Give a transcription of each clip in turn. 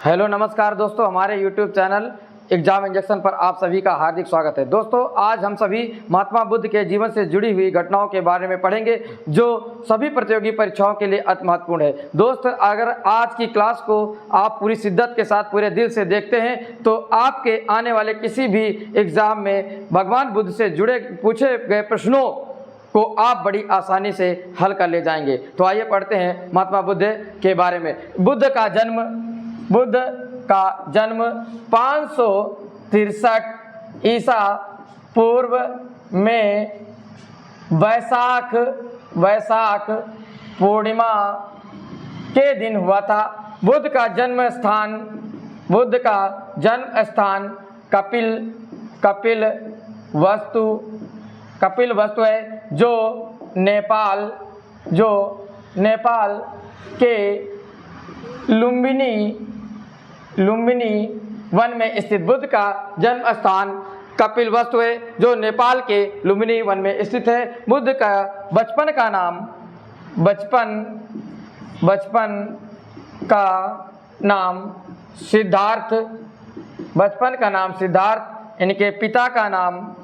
Hello नमस्कार दोस्तों, हमारे YouTube चैनल एग्जाम इंजेक्शन पर आप सभी का हार्दिक स्वागत है। दोस्तों, आज हम सभी महात्मा बुद्ध के जीवन से जुड़ी हुई घटनाओं के बारे में पढ़ेंगे जो सभी प्रतियोगी परीक्षाओं के लिए अति महत्वपूर्ण है। दोस्त, अगर आज की क्लास को आप पूरी शिद्दत के साथ पूरे दिल से देखते हैं तो आपके आने वाले किसी भी एग्जाम में भगवान बुद्ध से जुड़े पूछे गए प्रश्नों को आप बड़ी आसानी से हल कर ले जाएंगे। तो आइए पढ़ते हैं महात्मा बुद्ध के बारे में। बुद्ध का जन्म 563 ईसा पूर्व में वैशाख पूर्णिमा के दिन हुआ था। बुद्ध का जन्म स्थान कपिल वस्तु है जो नेपाल के लुम्बिनी वन में स्थित बुद्ध का जन्म स्थान कपिल वस्तु है जो नेपाल के लुम्बिनी वन में स्थित है। बुद्ध का बचपन का नाम सिद्धार्थ, इनके पिता का नाम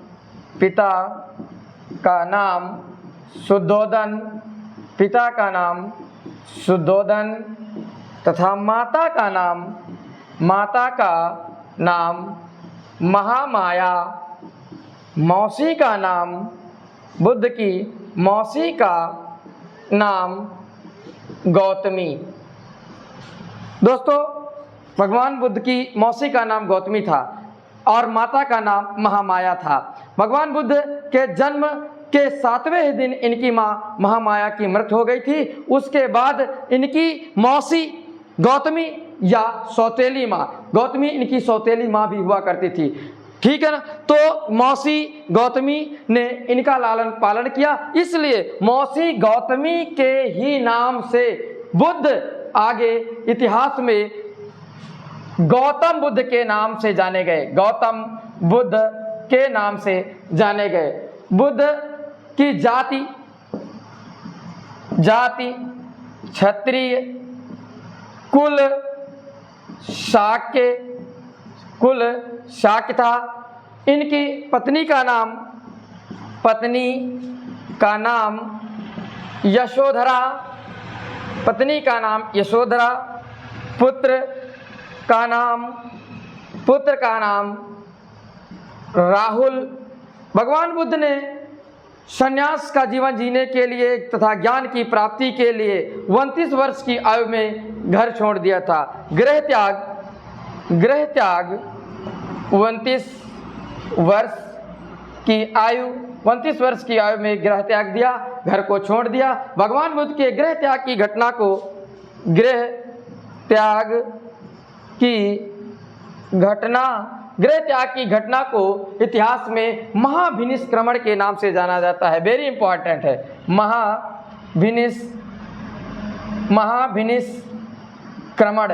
शुद्धोदन तथा माता का नाम महामाया, बुद्ध की मौसी का नाम गौतमी। दोस्तों, भगवान बुद्ध की मौसी का नाम गौतमी था और माता का नाम महामाया था। भगवान बुद्ध के जन्म के 7वें दिन इनकी माँ महामाया की मृत्यु हो गई थी। उसके बाद इनकी मौसी गौतमी या सौतेली माँ, गौतमी इनकी सौतेली माँ भी हुआ करती थी, ठीक है ना। तो मौसी गौतमी ने इनका लालन पालन किया, इसलिए मौसी गौतमी के ही नाम से बुद्ध आगे इतिहास में गौतम बुद्ध के नाम से जाने गए। बुद्ध की जाति क्षत्रिय, कुल शाक्य था। इनकी पत्नी का नाम यशोधरा, पुत्र का नाम राहुल। भगवान बुद्ध ने संन्यास का जीवन जीने के लिए तथा ज्ञान की प्राप्ति के लिए 29 वर्ष की आयु में घर छोड़ दिया था। गृह त्याग 29 वर्ष की आयु में गृह त्याग दिया, घर को छोड़ दिया। भगवान बुद्ध के गृह त्याग की घटना को इतिहास में महाभिनिष्क्रमण के नाम से जाना जाता है। वेरी इंपॉर्टेंट है, महाभिनिष्क्रमण,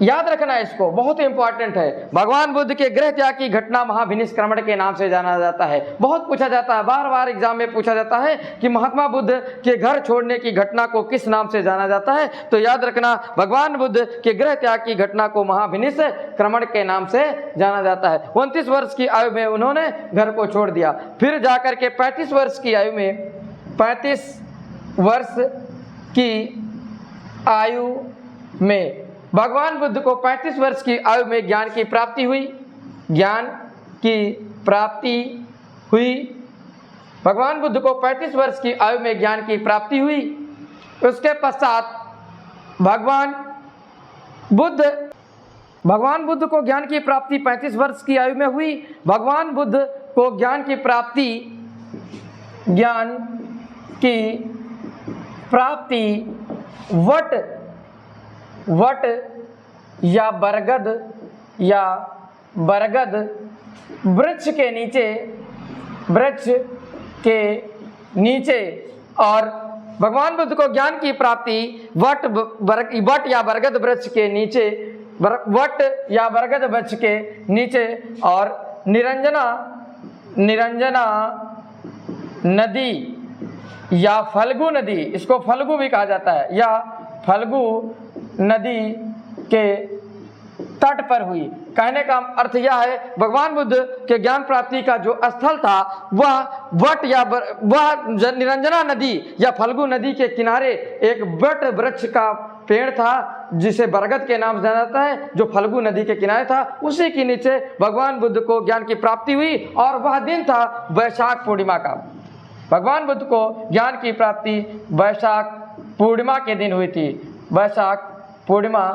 याद रखना इसको, बहुत इंपॉर्टेंट है। भगवान बुद्ध के गृह त्याग की घटना महाभिनिष्क्रमण के नाम से जाना जाता है। बहुत पूछा जाता है, बार बार एग्जाम में पूछा जाता है कि महात्मा बुद्ध के घर छोड़ने की घटना को किस नाम से जाना जाता है। तो याद रखना, भगवान बुद्ध के गृह त्याग की घटना को महाभिनिष्क्रमण के नाम से जाना जाता है। 29 वर्ष की आयु में उन्होंने घर को छोड़ दिया। फिर जाकर के 35 वर्ष की आयु में भगवान बुद्ध को 35 वर्ष की आयु में ज्ञान की प्राप्ति हुई। भगवान बुद्ध को 35 वर्ष की आयु में ज्ञान की प्राप्ति हुई। उसके पश्चात भगवान बुद्ध को ज्ञान की प्राप्ति 35 वर्ष की आयु में हुई। भगवान बुद्ध को ज्ञान की प्राप्ति वट या बरगद वृक्ष के नीचे और भगवान बुद्ध को ज्ञान की प्राप्ति वट या बरगद वृक्ष के नीचे और निरंजना नदी या फल्गु नदी, इसको फल्गु भी कहा जाता है, या फल्गु नदी के तट पर हुई। कहने का अर्थ यह है, भगवान बुद्ध के ज्ञान प्राप्ति का जो स्थल था वह वट या वह निरंजना नदी या फल्गु नदी के किनारे एक वट वृक्ष का पेड़ था जिसे बरगद के नाम से जाना जाता है, जो फल्गु नदी के किनारे था। उसी के नीचे भगवान बुद्ध को ज्ञान की प्राप्ति हुई और वह दिन था वैशाख पूर्णिमा का। भगवान बुद्ध को ज्ञान की प्राप्ति वैशाख पूर्णिमा के दिन हुई थी। वैशाख पूर्णिमा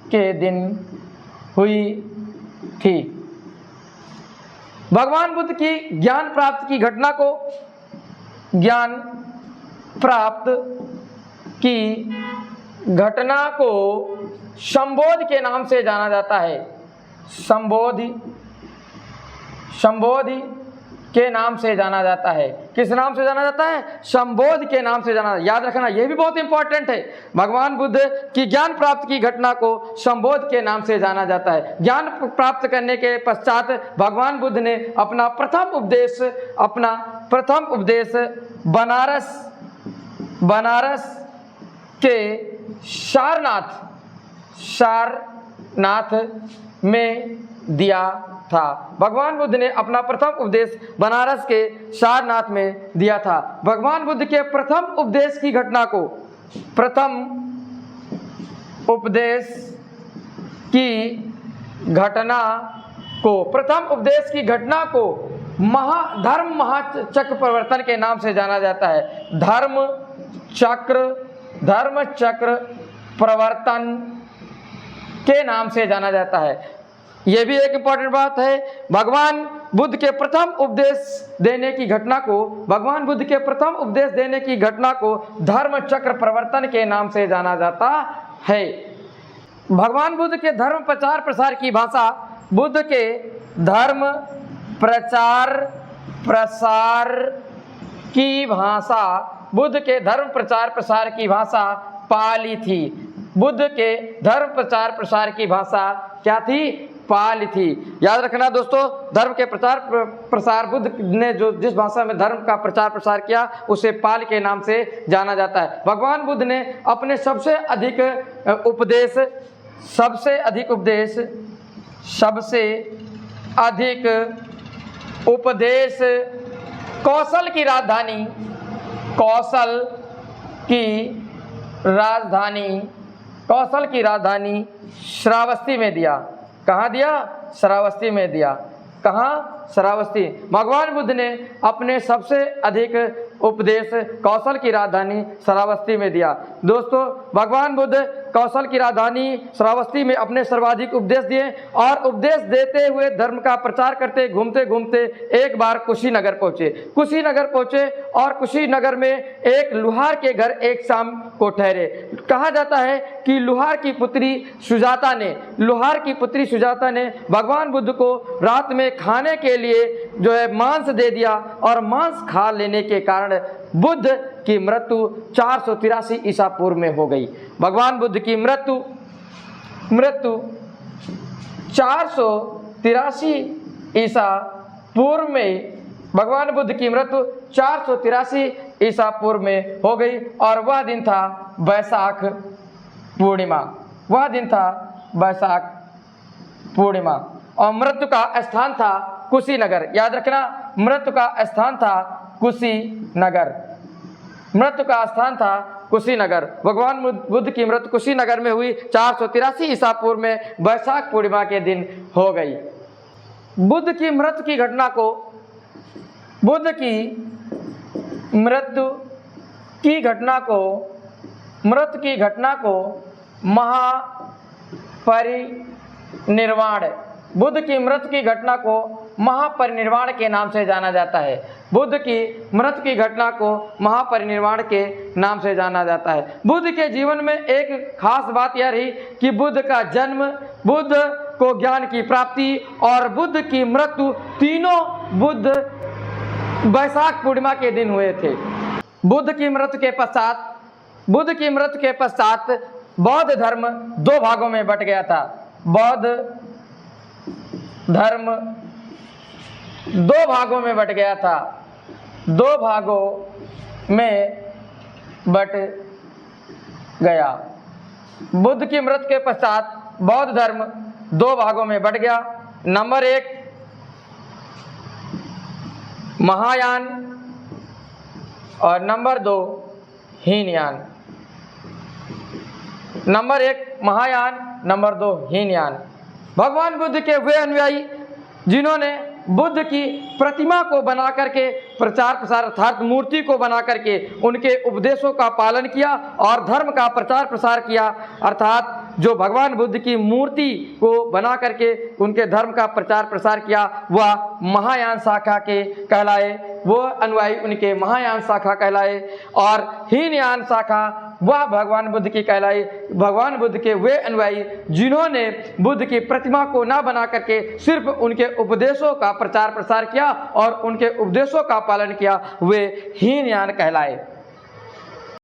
के दिन हुई थी। भगवान बुद्ध की ज्ञान प्राप्त की घटना को ज्ञान प्राप्त की घटना को संबोधि के नाम से जाना जाता है। संबोधि के नाम से जाना जाता है। किस नाम से जाना जाता है? संबोधि के नाम से जाना। याद रखना, यह भी बहुत इंपॉर्टेंट है। भगवान बुद्ध की ज्ञान प्राप्त की घटना को संबोधि के नाम से जाना जाता है। ज्ञान प्राप्त करने के पश्चात भगवान बुद्ध ने अपना प्रथम उपदेश बनारस के सारनाथ में दिया था। भगवान बुद्ध ने अपना प्रथम उपदेश बनारस के सारनाथ में दिया था। भगवान बुद्ध के प्रथम उपदेश की घटना को प्रथम उपदेश की घटना को धर्म महाचक्र प्रवर्तन के नाम से जाना जाता है। धर्म चक्र प्रवर्तन के नाम से जाना जाता है। यह भी एक इंपॉर्टेंट बात है। भगवान बुद्ध के प्रथम उपदेश देने की घटना को धर्म चक्र प्रवर्तन के नाम से जाना जाता है। भगवान बुद्ध के धर्म प्रचार प्रसार की भाषा बुद्ध के धर्म प्रचार प्रसार की भाषा पाली थी। बुद्ध के धर्म प्रचार प्रसार की भाषा क्या थी? पाली थी। याद रखना दोस्तों, धर्म के प्रचार प्रसार बुद्ध ने जिस भाषा में धर्म का प्रचार प्रसार किया उसे पाल के नाम से जाना जाता है। भगवान बुद्ध ने अपने सबसे अधिक उपदेश कौशल की राजधानी श्रावस्ती में दिया। कहाँ दिया? श्रावस्ती में दिया। कहाँ? श्रावस्ती। भगवान बुद्ध ने अपने सबसे अधिक उपदेश कौशल की राजधानी श्रावस्ती में दिया। दोस्तों, भगवान बुद्ध कौशल की राजधानी श्रावस्ती में अपने सर्वाधिक उपदेश दिए और उपदेश देते हुए धर्म का प्रचार करते घूमते घूमते एक बार कुशीनगर पहुंचे और कुशीनगर में एक लुहार के घर एक शाम को ठहरे। कहा जाता है कि लुहार की पुत्री सुजाता ने भगवान बुद्ध को रात में खाने के लिए जो है मांस दे दिया और मांस खा लेने के कारण बुद्ध की मृत्यु 483 ईसा पूर्व में हो गई। भगवान बुद्ध की मृत्यु 483 ईसा पूर्व में हो गई और वह दिन था वैशाख पूर्णिमा और मृत्यु का स्थान था कुशीनगर। याद रखना, मृत्यु का स्थान था कुशीनगर। भगवान बुद्ध की मृत्यु कुशीनगर में हुई 483 ईसा पूर्व में वैशाख पूर्णिमा के दिन हो गई। बुद्ध की मृत्यु की घटना को महापरिनिर्वाण बुद्ध की मृत्यु की घटना को महापरिनिर्वाण के नाम से जाना जाता है। बुद्ध की मृत्यु की घटना को महापरिनिर्वाण के नाम से जाना जाता है। बुद्ध के जीवन में एक खास बात यह रही कि बुद्ध का जन्म, बुद्ध को ज्ञान की प्राप्ति और बुद्ध की मृत्यु तीनों वैशाख पूर्णिमा के दिन हुए थे। बुद्ध की मृत्यु के पश्चात बौद्ध धर्म दो भागों में बट गया था। बौद्ध धर्म दो भागों में बट गया था। दो भागों में बट गया। बुद्ध की मृत्यु के पश्चात बौद्ध धर्म दो भागों में बट गया। नंबर 1 महायान और number 2 Hinayana. Number 1 Mahayana, number 2 Hinayana. भगवान बुद्ध के वे अनुयायी जिन्होंने बुद्ध की प्रतिमा को बना करके प्रचार प्रसार अर्थात मूर्ति को बना करके उनके उपदेशों का पालन किया और धर्म का प्रचार प्रसार किया, अर्थात जो भगवान बुद्ध की मूर्ति को बना करके उनके धर्म का प्रचार प्रसार किया वह महायान शाखा के कहलाए, वो अनुयायी उनके महायान शाखा कहलाए। और हीनयान शाखा वह भगवान बुद्ध की कहलाई, भगवान बुद्ध के वे अनुयायी जिन्होंने बुद्ध की प्रतिमा को ना बना करके सिर्फ उनके उपदेशों का प्रचार प्रसार किया और उनके उपदेशों का पालन किया, वे हीनयान कहलाए।